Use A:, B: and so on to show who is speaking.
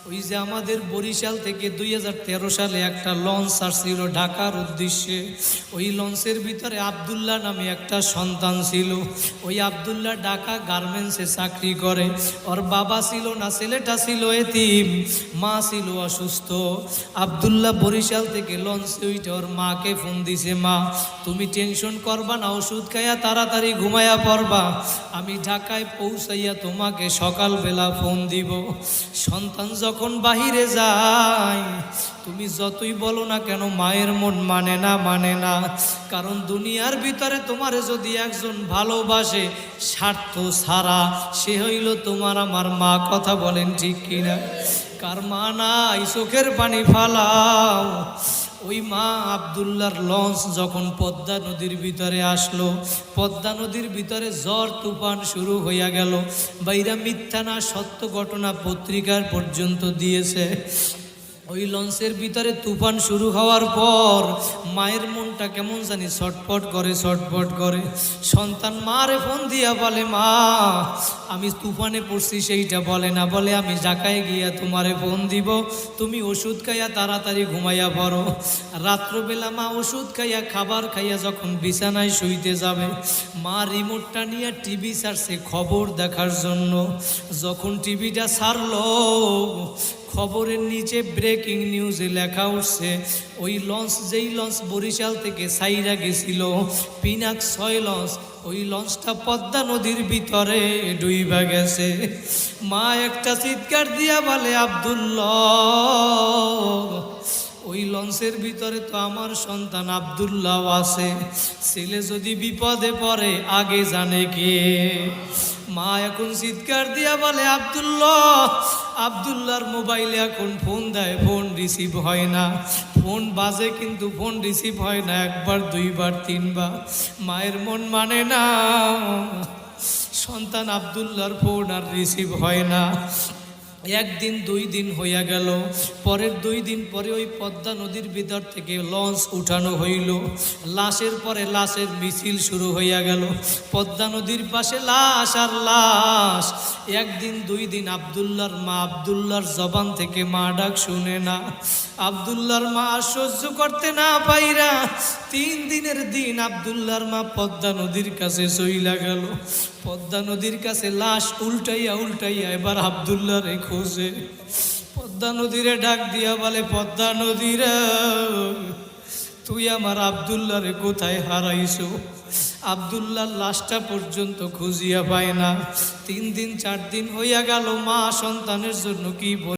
A: ওই যে আমাদের বরিশাল থেকে 2013 সালে একটা লঞ্চ আসছিল ঢাকার উদ্দেশ্যে। ওই লঞ্চের ভিতরে আব্দুল্লাহ নামে একটা সন্তান ছিল। ওই আব্দুল্লাহ ঢাকা গার্মেন্টসে চাকরি করে। ওর বাবা ছিল না, ছেলেটা ছিল এতিম, মা ছিল অসুস্থ। আব্দুল্লাহ বরিশাল থেকে লঞ্চে উঠে ওর মাকে ফোন দিছে, মা তুমি টেনশন করবা না, ওষুধ খাইয়া তাড়াতাড়ি ঘুমাইয়া পড়বা, আমি ঢাকায় পৌঁছাইয়া তোমাকে সকালবেলা ফোন দিব। সন্তান যখন বাহিরে যায়, তুমি যতই বলো না কেন মায়ের মন মানে না। কারণ দুনিয়ার ভিতরে তোমারে যদি একজন ভালোবাসে স্বার্থ ছাড়া, সে হইল তোমার আমার মা। কথা বলেন ঠিক কিনা? কার মা নাই চোখের পানি ফালাও। ওই মা আব্দুল্লাহর লঞ্চ যখন পদ্মা নদীর ভিতরে আসলো, পদ্মা নদীর ভিতরে ঝড় তুফান শুরু হইয়া গেল। বাইরা মিথ্যা না সত্য ঘটনা পত্রিকার পর্যন্ত দিয়েছে। ওই লঞ্চের ভিতরে তুফান শুরু হওয়ার পর মায়ের মনটা কেমন জানি ছটফট করে। সন্তান মারে ফোন দিয়া বলে, মা আমি তুফানে পড়ছি সেইটা বলে না, বলে আমি ঢাকায় গিয়া তোমারে ফোন দিব, তুমি ওষুধ খাইয়া তাড়াতাড়ি ঘুমাইয়া পড়ো। রাত্রবেলা মা ওষুধ খাইয়া খাবার খাইয়া যখন বিছানায় শুইতে যাবে, মা রিমোটটা নিয়ে টিভি ছাড়ছে খবর দেখার জন্য। যখন টিভিটা ছাড়লো, খবরের নিচে ব্রেকিং নিউজে লেখা উঠছে, ওই লঞ্চ যেই লঞ্চ বরিশাল থেকে সাইরা গেছিল, পিনাক 6 লঞ্চ, ওই লঞ্চটা পদ্মা নদীর ভিতরে ডুইবা গেছে। মা একটা চিৎকার দিয়া বলে, আব্দুল্লাহ, ওই লঞ্চের ভিতরে তো আমার সন্তান আব্দুল্লাহ আছে, ছেলে যদি বিপদে পড়ে আগে জানে কে? মা এখন চিৎকার দিয়া বলে, আব্দুল্লাহর মোবাইলে এখন ফোন দেয়, ফোন রিসিভ হয় না। ফোন বাজে কিন্তু ফোন রিসিভ হয় না, একবার, দুইবার, তিনবার। মায়ের মন মানে না, সন্তান আব্দুল্লাহর ফোন আর রিসিভ হয় না। একদিন 2 দিন হইয়া গেল। পরের 2 দিন পরে ওই পদ্মা নদীর ভিতর থেকে লঞ্চ উঠানো হইল। লাশের পরে লাশের মিছিল শুরু হইয়া গেল। পদ্মা নদীর পাশে লাশ আর লাশ। একদিন 2 দিন আব্দুল্লাহর মা, আব্দুল্লাহর জবান থেকে মা ডাক শুনে না। আব্দুল্লাহর মা সহ্য করতে না পাইরা 3 দিনের দিন আব্দুল্লাহর মা পদ্মা নদীর কাছে চইলা গেল। পদ্মা নদীর কাছে লাশ উল্টাইয়া এবার আব্দুল্লাহরে খোঁজে। পদ্মা নদীরে ডাক দিয়া বলে, পদ্মা নদীরে, তুই আমার আব্দুল্লাহরে কোথায় হারাইছো? আব্দুল্লাহর লাশটা পর্যন্ত খুঁজিয়া পায় না। 3 দিন 4 দিন হইয়া গেল। মা সন্তানের জন্য কি